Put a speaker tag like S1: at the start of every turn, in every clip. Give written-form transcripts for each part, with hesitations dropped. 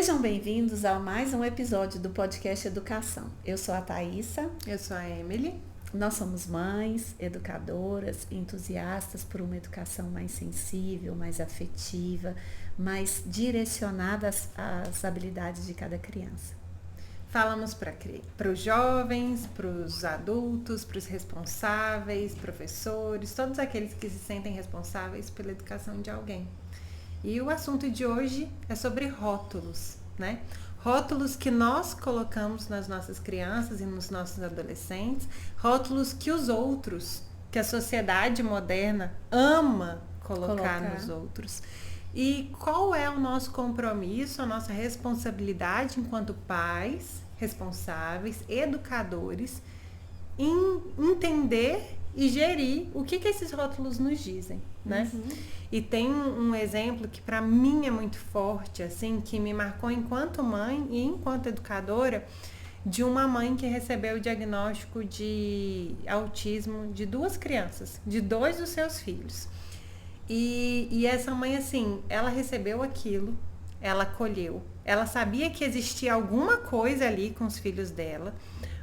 S1: Sejam bem-vindos a mais um episódio do podcast Educação. Eu sou a Thaísa.
S2: Eu sou a Emily.
S1: Nós somos mães, educadoras, entusiastas por uma educação mais sensível, mais afetiva, mais direcionada às habilidades de cada criança.
S2: Falamos para os jovens, para os adultos, para os responsáveis, professores, todos aqueles que se sentem responsáveis pela educação de alguém. E o assunto de hoje é sobre rótulos, né? Rótulos que nós colocamos nas nossas crianças e nos nossos adolescentes, rótulos que os outros, que a sociedade moderna ama colocar nos outros. E qual é o nosso compromisso, a nossa responsabilidade enquanto pais responsáveis, educadores, em entender e gerir o que esses rótulos nos dizem, né? E tem um exemplo que para mim é muito forte, assim, que me marcou enquanto mãe e enquanto educadora, de uma mãe que recebeu o diagnóstico de autismo de duas crianças, de dois dos seus filhos. E essa mãe, assim, ela recebeu aquilo, ela acolheu, ela sabia que existia alguma coisa ali com os filhos dela,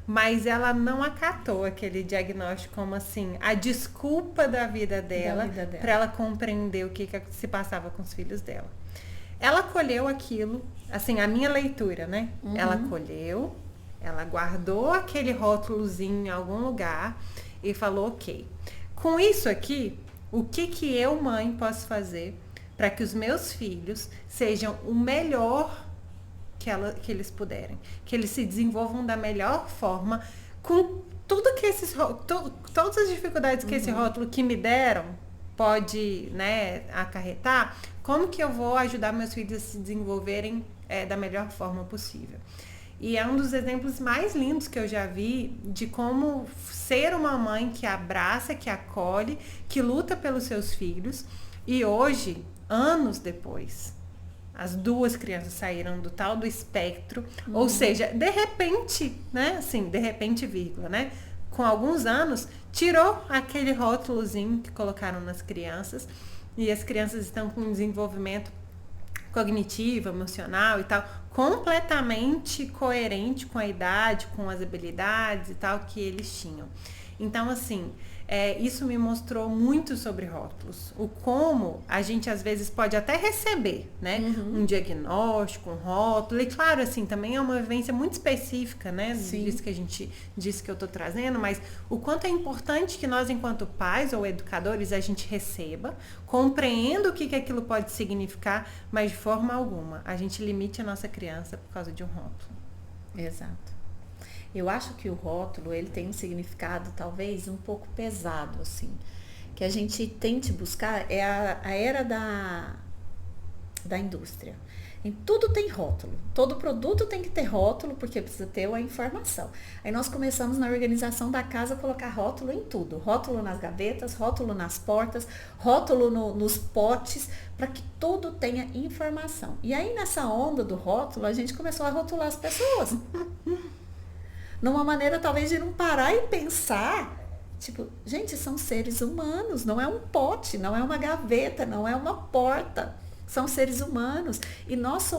S2: mas ela não acatou aquele diagnóstico como assim, a desculpa da vida dela. Para ela compreender o que se passava com os filhos dela. Ela acolheu aquilo, assim, a minha leitura, né? Ela acolheu, ela guardou aquele rótulozinho em algum lugar e falou, ok, com isso aqui, o que eu, mãe, posso fazer para que os meus filhos sejam o melhor que eles puderem, que eles se desenvolvam da melhor forma, com tudo que todas as dificuldades que esse rótulo que me deram pode, né, acarretar, como que eu vou ajudar meus filhos a se desenvolverem da melhor forma possível. E é um dos exemplos mais lindos que eu já vi de como ser uma mãe que abraça, que acolhe, que luta pelos seus filhos. E hoje, anos depois, as duas crianças saíram do tal do espectro, ou seja, de repente, né, assim, de repente, vírgula, né, com alguns anos, tirou aquele rótulozinho que colocaram nas crianças, e as crianças estão com um desenvolvimento cognitivo, emocional e tal, completamente coerente com a idade, com as habilidades e tal que eles tinham. Então, assim, isso me mostrou muito sobre rótulos. O como a gente, às vezes, pode até receber, né? Um diagnóstico, um rótulo. E, claro, assim, também é uma vivência muito específica, né? Disso que a gente disse que eu estou trazendo. Mas o quanto é importante que nós, enquanto pais ou educadores, a gente receba, compreenda o que aquilo pode significar, mas, de forma alguma, a gente limite a nossa criança por causa de um rótulo.
S1: Exato. Eu acho que o rótulo, ele tem um significado talvez um pouco pesado, assim. Que a gente tente buscar é a era da indústria. Em tudo tem rótulo. Todo produto tem que ter rótulo, porque precisa ter a informação. Aí nós começamos na organização da casa a colocar rótulo em tudo. Rótulo nas gavetas, rótulo nas portas, rótulo nos potes, para que tudo tenha informação. E aí nessa onda do rótulo, a gente começou a rotular as pessoas. Numa maneira talvez de não parar e pensar, tipo, gente, são seres humanos, não é um pote, não é uma gaveta, não é uma porta, são seres humanos. E nós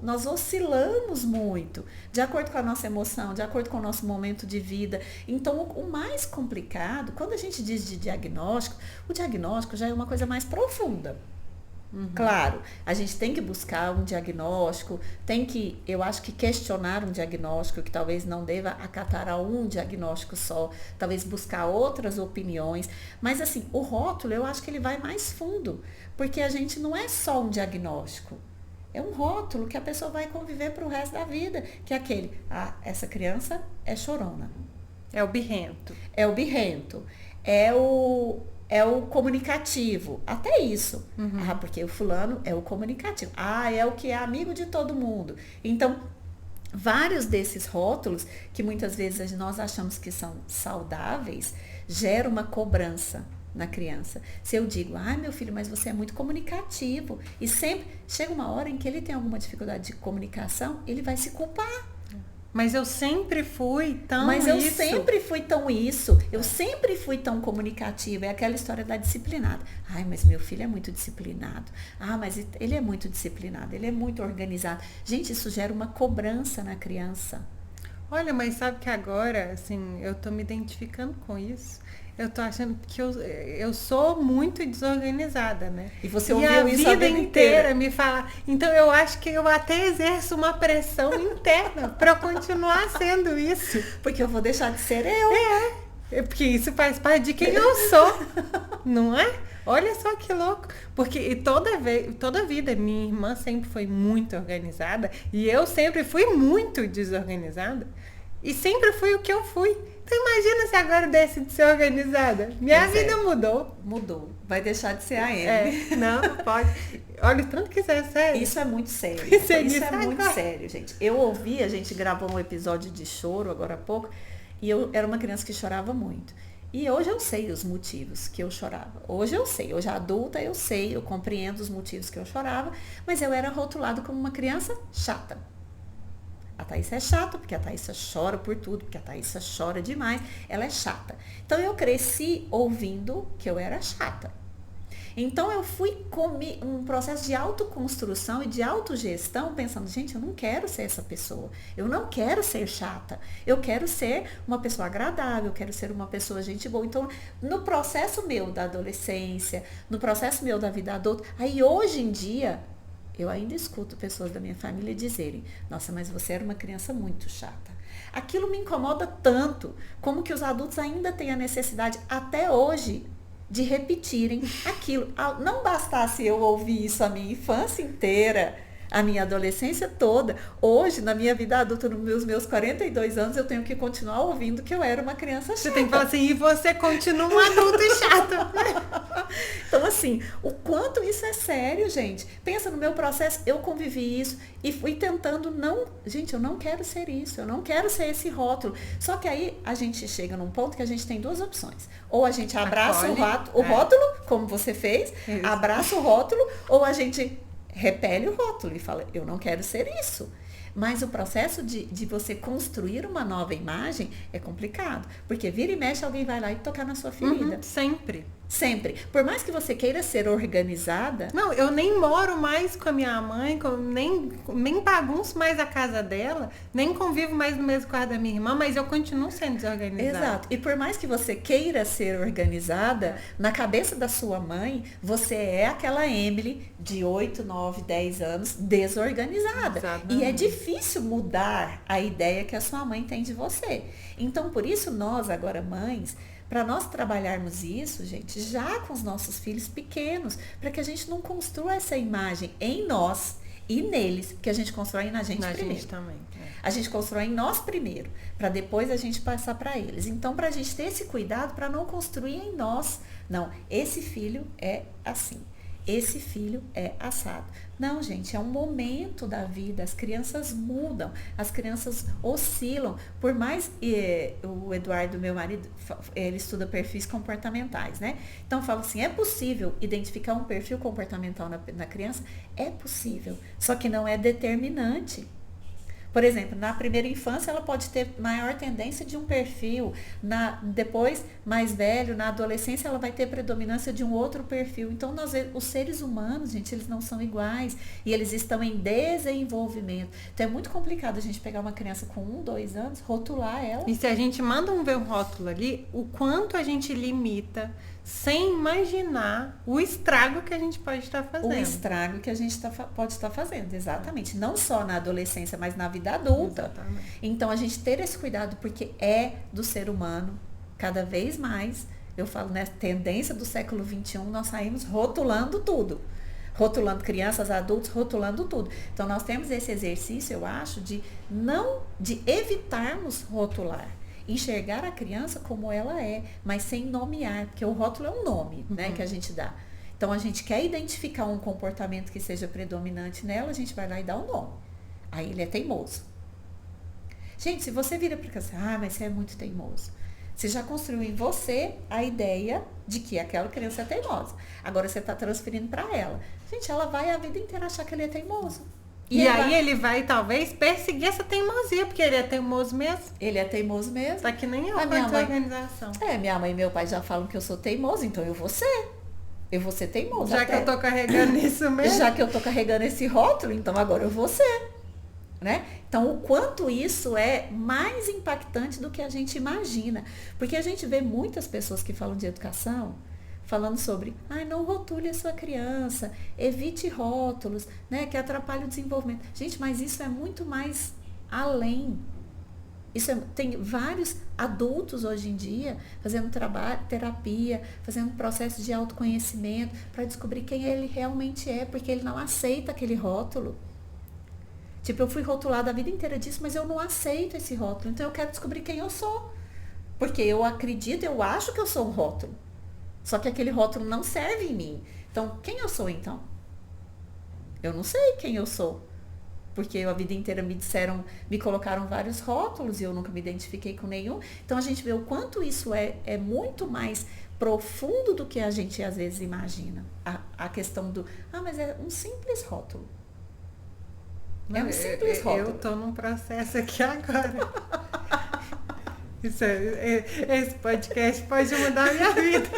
S1: nós oscilamos muito, de acordo com a nossa emoção, de acordo com o nosso momento de vida. Então, o mais complicado, quando a gente diz de diagnóstico, o diagnóstico já é uma coisa mais profunda. Claro, a gente tem que buscar um diagnóstico, eu acho que questionar um diagnóstico, que talvez não deva acatar a um diagnóstico só, talvez buscar outras opiniões, mas assim, o rótulo eu acho que ele vai mais fundo, porque a gente não é só um diagnóstico, é um rótulo que a pessoa vai conviver para o resto da vida, que é aquele, essa criança é chorona.
S2: É o birrento.
S1: É o birrento, é o comunicativo, até isso. Porque o fulano é o comunicativo. É o que é amigo de todo mundo. Então, vários desses rótulos, que muitas vezes nós achamos que são saudáveis, geram uma cobrança na criança. Se eu digo, meu filho, mas você é muito comunicativo, e sempre chega uma hora em que ele tem alguma dificuldade de comunicação, ele vai se culpar.
S2: Mas eu sempre fui tão
S1: Mas eu
S2: isso.
S1: sempre fui tão isso, eu sempre fui tão comunicativa. É aquela história da disciplinada. Ai, mas meu filho é muito disciplinado. Ah, mas ele é muito disciplinado, ele é muito organizado. Gente, isso gera uma cobrança na criança.
S2: Olha, mas sabe que agora, assim, eu tô me identificando com isso. Eu tô achando que eu sou muito desorganizada, né?
S1: E você
S2: E
S1: ouviu
S2: a
S1: isso
S2: vida inteira me fala. Então eu acho que eu até exerço uma pressão interna para continuar sendo isso.
S1: Porque eu vou deixar de ser eu.
S2: Porque isso faz parte de quem eu sou, não é? Olha só que louco. Porque toda a vida, minha irmã sempre foi muito organizada e eu sempre fui muito desorganizada. E sempre fui o que eu fui. Então imagina se agora eu desse de ser organizada. Minha vida mudou.
S1: Mudou. Vai deixar de ser a Amy.
S2: Não, pode. Olha, tanto que isso é sério.
S1: Isso é muito sério.
S2: Isso é
S1: muito sério, gente. Eu ouvi, a gente gravou um episódio de choro agora há pouco, e eu era uma criança que chorava muito. E hoje eu sei os motivos que eu chorava. Hoje eu sei, hoje adulta eu sei, eu compreendo os motivos que eu chorava, mas eu era rotulada como uma criança chata. A Thaísa é chata, porque a Thaísa chora por tudo, porque a Thaísa chora demais, ela é chata. Então eu cresci ouvindo que eu era chata. Então eu fui com um processo de autoconstrução e de autogestão, pensando, gente, eu não quero ser essa pessoa, eu não quero ser chata, eu quero ser uma pessoa agradável, eu quero ser uma pessoa gente boa. Então, no processo meu da adolescência, no processo meu da vida adulta, aí hoje em dia, eu ainda escuto pessoas da minha família dizerem, nossa, mas você era uma criança muito chata. Aquilo me incomoda tanto, como que os adultos ainda têm a necessidade, até hoje, de repetirem aquilo. Não bastasse eu ouvir isso a minha infância inteira, a minha adolescência toda. Hoje, na minha vida adulta, nos meus 42 anos, eu tenho que continuar ouvindo que eu era uma criança chata.
S2: Você tem que falar assim, e você continua um adulto chato.
S1: Então, assim, o quanto isso é sério, gente. Pensa no meu processo, eu convivi isso e fui tentando não... Gente, eu não quero ser isso, eu não quero ser esse rótulo. Só que aí a gente chega num ponto que a gente tem duas opções. Ou a gente abraça o rótulo, como você fez, isso. Abraça o rótulo, ou a gente repele o rótulo e fala, eu não quero ser isso. Mas o processo de você construir uma nova imagem é complicado. Porque vira e mexe, alguém vai lá e tocar na sua ferida.
S2: Sempre.
S1: Sempre. Por mais que você queira ser organizada...
S2: Não, eu nem moro mais com a minha mãe, nem bagunço mais a casa dela, nem convivo mais no mesmo quarto da minha irmã, mas eu continuo sendo desorganizada.
S1: Exato. E por mais que você queira ser organizada, na cabeça da sua mãe, você é aquela Emily de 8, 9, 10 anos desorganizada. Exatamente. E é difícil mudar a ideia que a sua mãe tem de você. Então, por isso, nós, agora mães... Para nós trabalharmos isso, gente, já com os nossos filhos pequenos, para que a gente não construa essa imagem em nós e neles, que a gente constrói na gente primeiro.
S2: Gente também.
S1: A gente constrói em nós primeiro, para depois a gente passar para eles. Então, para a gente ter esse cuidado, para não construir em nós, não, esse filho é assim. Esse filho é assado. Não, gente, é um momento da vida. As crianças mudam, as crianças oscilam. Por mais o Eduardo, meu marido, ele estuda perfis comportamentais, né? Então, fala assim, é possível identificar um perfil comportamental na criança? É possível, só que não é determinante. Por exemplo, na primeira infância ela pode ter maior tendência de um perfil, depois, mais velho, na adolescência ela vai ter predominância de um outro perfil. Então, os seres humanos, gente, eles não são iguais e eles estão em desenvolvimento. Então, é muito complicado a gente pegar uma criança com 1, 2 anos, rotular ela.
S2: E se a gente manda ver um rótulo ali, o quanto a gente limita, sem imaginar o estrago que a gente pode estar fazendo.
S1: O estrago que a gente pode estar fazendo, exatamente. Não só na adolescência, mas na vida adulta.
S2: Exatamente.
S1: Então, a gente ter esse cuidado, porque é do ser humano, cada vez mais, eu falo, né, tendência do século XXI, nós saímos rotulando tudo. Rotulando crianças, adultos, rotulando tudo. Então, nós temos esse exercício, eu acho, de evitarmos rotular. Enxergar a criança como ela é, mas sem nomear, porque o rótulo é um nome, né, que a gente dá. Então, a gente quer identificar um comportamento que seja predominante nela, a gente vai lá e dá um nome. Aí ele é teimoso. Gente, se você vira para criança, mas você é muito teimoso. Você já construiu em você a ideia de que aquela criança é teimosa. Agora você está transferindo para ela. Gente, ela vai a vida inteira achar que ele é teimoso.
S2: E aí ele vai, talvez, perseguir essa teimosia, porque ele é teimoso mesmo.
S1: Ele é teimoso mesmo.
S2: Tá que nem eu, organização.
S1: Minha mãe e meu pai já falam que eu sou teimoso, então eu vou ser. Eu vou ser teimosa.
S2: Já que eu tô carregando isso mesmo.
S1: Já que eu tô carregando esse rótulo, então agora eu vou ser. Né? Então, o quanto isso é mais impactante do que a gente imagina. Porque a gente vê muitas pessoas que falam de educação, falando sobre, não rotule a sua criança, evite rótulos, né, que atrapalham o desenvolvimento. Gente, mas isso é muito mais além. Tem vários adultos hoje em dia fazendo terapia, fazendo processo de autoconhecimento para descobrir quem ele realmente é, porque ele não aceita aquele rótulo. Tipo, eu fui rotulada a vida inteira disso, mas eu não aceito esse rótulo. Então eu quero descobrir quem eu sou. Porque eu acredito, eu acho que eu sou um rótulo. Só que aquele rótulo não serve em mim. Então, quem eu sou então? Eu não sei quem eu sou. Porque a vida inteira me colocaram vários rótulos e eu nunca me identifiquei com nenhum. Então a gente vê o quanto isso é muito mais profundo do que a gente às vezes imagina. A questão do, mas é um simples rótulo. É um simples rótulo.
S2: Eu tô num processo aqui agora. Esse podcast pode mudar a minha vida.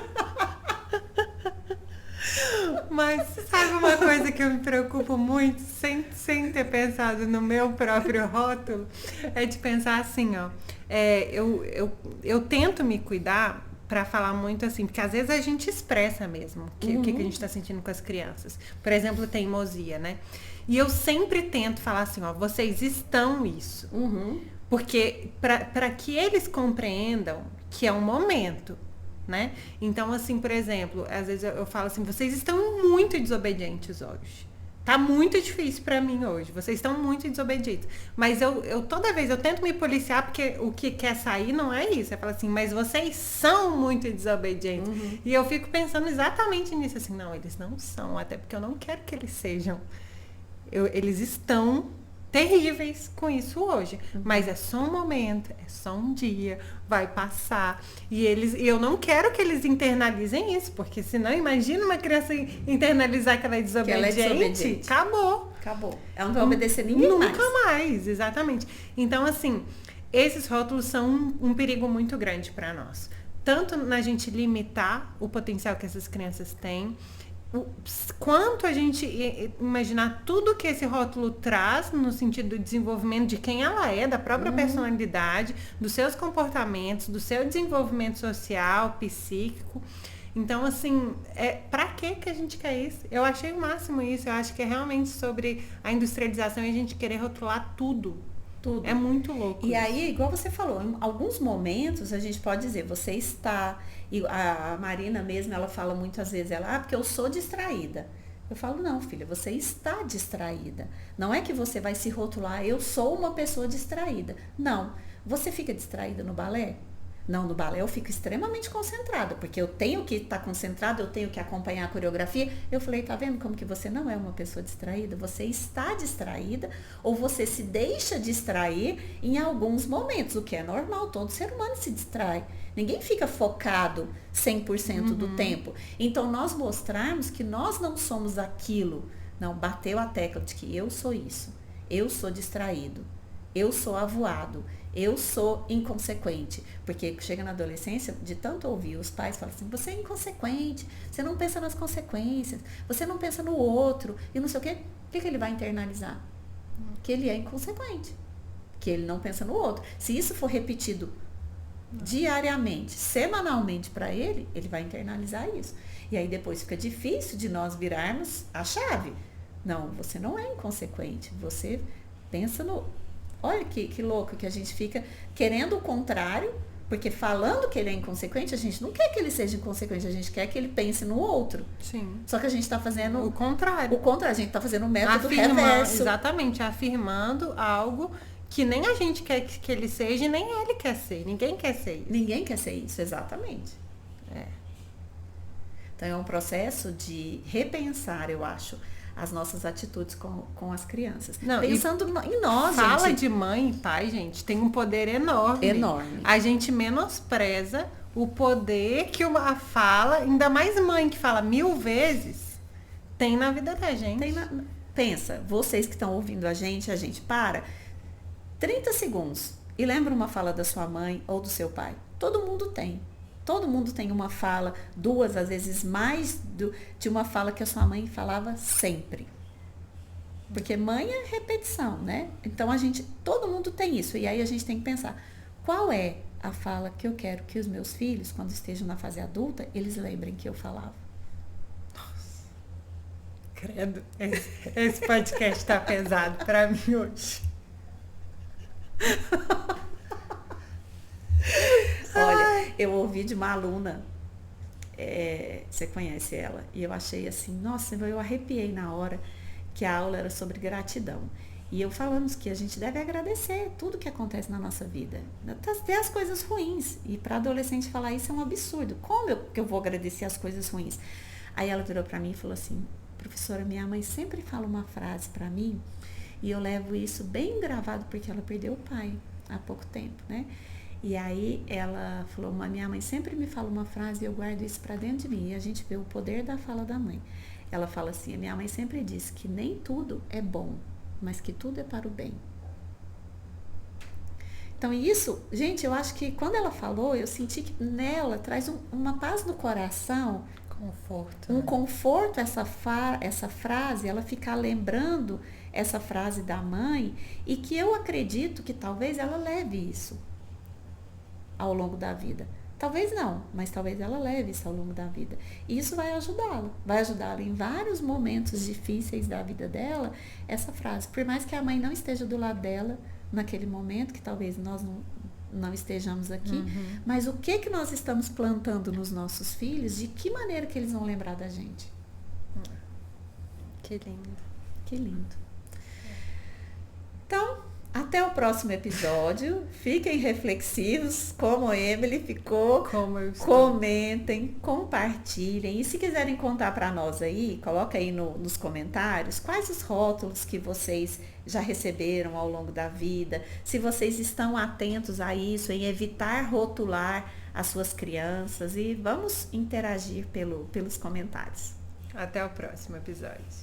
S2: Mas sabe uma coisa que eu me preocupo muito, sem ter pensado no meu próprio rótulo, é de pensar assim, eu tento me cuidar para falar muito assim, porque às vezes a gente expressa mesmo o que a gente está sentindo com as crianças. Por exemplo, teimosia, né? E eu sempre tento falar assim, vocês estão isso. Porque para que eles compreendam que é um momento, né? Então, assim, por exemplo, às vezes eu falo assim, vocês estão muito desobedientes hoje. Tá muito difícil para mim hoje. Vocês estão muito desobedientes. Mas eu toda vez eu tento me policiar, porque o que quer sair não é isso. Eu falo assim, mas vocês são muito desobedientes. E eu fico pensando exatamente nisso, assim, não, eles não são, até porque eu não quero que eles sejam. Eles estão terríveis com isso hoje. Mas é só um momento, é só um dia, vai passar. E eu não quero que eles internalizem isso, porque senão, imagina uma criança internalizar que ela é desobediente. Acabou.
S1: Ela não vai obedecer ninguém
S2: Nunca mais, exatamente. Então, assim, esses rótulos são um perigo muito grande para nós. Tanto na gente limitar o potencial que essas crianças têm, quanto a gente imaginar tudo que esse rótulo traz no sentido do desenvolvimento de quem ela é, da própria personalidade, dos seus comportamentos, do seu desenvolvimento social, psíquico. Então, assim, pra que a gente quer isso? Eu achei o máximo isso. Eu acho que é realmente sobre a industrialização e a gente querer rotular tudo. É muito louco.
S1: E aí, igual você falou, em alguns momentos a gente pode dizer, você está... E a Marina mesmo, ela fala muitas vezes, porque eu sou distraída. Eu falo, não, filha, você está distraída. Não é que você vai se rotular, eu sou uma pessoa distraída. Não. Você fica distraída no balé? Não, no balé eu fico extremamente concentrada, porque eu tenho que estar concentrada, eu tenho que acompanhar a coreografia. Eu falei, tá vendo como que você não é uma pessoa distraída? Você está distraída ou você se deixa distrair em alguns momentos, o que é normal, todo ser humano se distrai. Ninguém fica focado 100% do tempo. Então, nós mostrarmos que nós não somos aquilo. Não, bateu a tecla de que eu sou isso. Eu sou distraído. Eu sou avoado. Eu sou inconsequente. Porque chega na adolescência, de tanto ouvir os pais falam assim, você é inconsequente, você não pensa nas consequências, você não pensa no outro, e não sei o quê. O que ele vai internalizar? Que ele é inconsequente. Que ele não pensa no outro. Se isso for repetido diariamente, semanalmente para ele, ele vai internalizar isso. E aí depois fica difícil de nós virarmos a chave. Não, você não é inconsequente, você pensa no... Olha que louco que a gente fica querendo o contrário, porque falando que ele é inconsequente, a gente não quer que ele seja inconsequente, a gente quer que ele pense no outro.
S2: Sim.
S1: Só que a gente está fazendo...
S2: O contrário.
S1: A gente está fazendo o método reverso.
S2: Exatamente, afirmando algo que nem a gente quer que ele seja e nem ele quer ser. Ninguém quer ser isso.
S1: Ninguém quer ser isso, exatamente. Então é um processo de repensar, eu acho, as nossas atitudes com as crianças.
S2: Não,
S1: pensando em nós,
S2: fala
S1: gente.
S2: De mãe e pai, gente, tem um poder enorme.
S1: Enorme.
S2: A gente menospreza o poder que uma fala, ainda mais mãe que fala 1000 vezes, tem na vida da gente.
S1: pensa, vocês que estão ouvindo a gente para 30 segundos e lembra uma fala da sua mãe ou do seu pai. Todo mundo tem. Todo mundo tem uma fala, duas, às vezes mais de uma fala que a sua mãe falava sempre. Porque mãe é repetição, né? Então todo mundo tem isso. E aí a gente tem que pensar, qual é a fala que eu quero que os meus filhos, quando estejam na fase adulta, eles lembrem que eu falava.
S2: Nossa, credo, esse podcast tá pesado pra mim hoje.
S1: Olha, eu ouvi de uma aluna, você conhece ela, e eu achei assim, nossa, eu arrepiei na hora que a aula era sobre gratidão. E eu falando que a gente deve agradecer tudo que acontece na nossa vida. Até as coisas ruins. E para adolescente falar isso é um absurdo. Como que eu vou agradecer as coisas ruins? Aí ela virou para mim e falou assim, professora, minha mãe sempre fala uma frase para mim e eu levo isso bem gravado porque ela perdeu o pai há pouco tempo, né? E aí ela falou, minha mãe sempre me fala uma frase e eu guardo isso para dentro de mim. E a gente vê o poder da fala da mãe. Ela fala assim, a minha mãe sempre diz que nem tudo é bom, mas que tudo é para o bem. Então isso, gente, eu acho que quando ela falou, eu senti que nela traz uma paz no coração.
S2: Conforto.
S1: Um conforto, essa frase, ela ficar lembrando essa frase da mãe e que eu acredito que talvez ela leve isso ao longo da vida. Talvez não, mas talvez ela leve isso ao longo da vida. E isso vai ajudá-la em vários momentos difíceis da vida dela, essa frase. Por mais que a mãe não esteja do lado dela naquele momento, que talvez nós não estejamos aqui, mas o que nós estamos plantando nos nossos filhos, de que maneira que eles vão lembrar da gente.
S2: Que lindo.
S1: Que lindo. Então, até o próximo episódio. Fiquem reflexivos, como a Emily ficou.
S2: Como eu estou.
S1: Comentem, compartilhem. E se quiserem contar para nós aí, coloca aí nos comentários quais os rótulos que vocês já receberam ao longo da vida. Se vocês estão atentos a isso, em evitar rotular as suas crianças. E vamos interagir pelos comentários.
S2: Até o próximo episódio.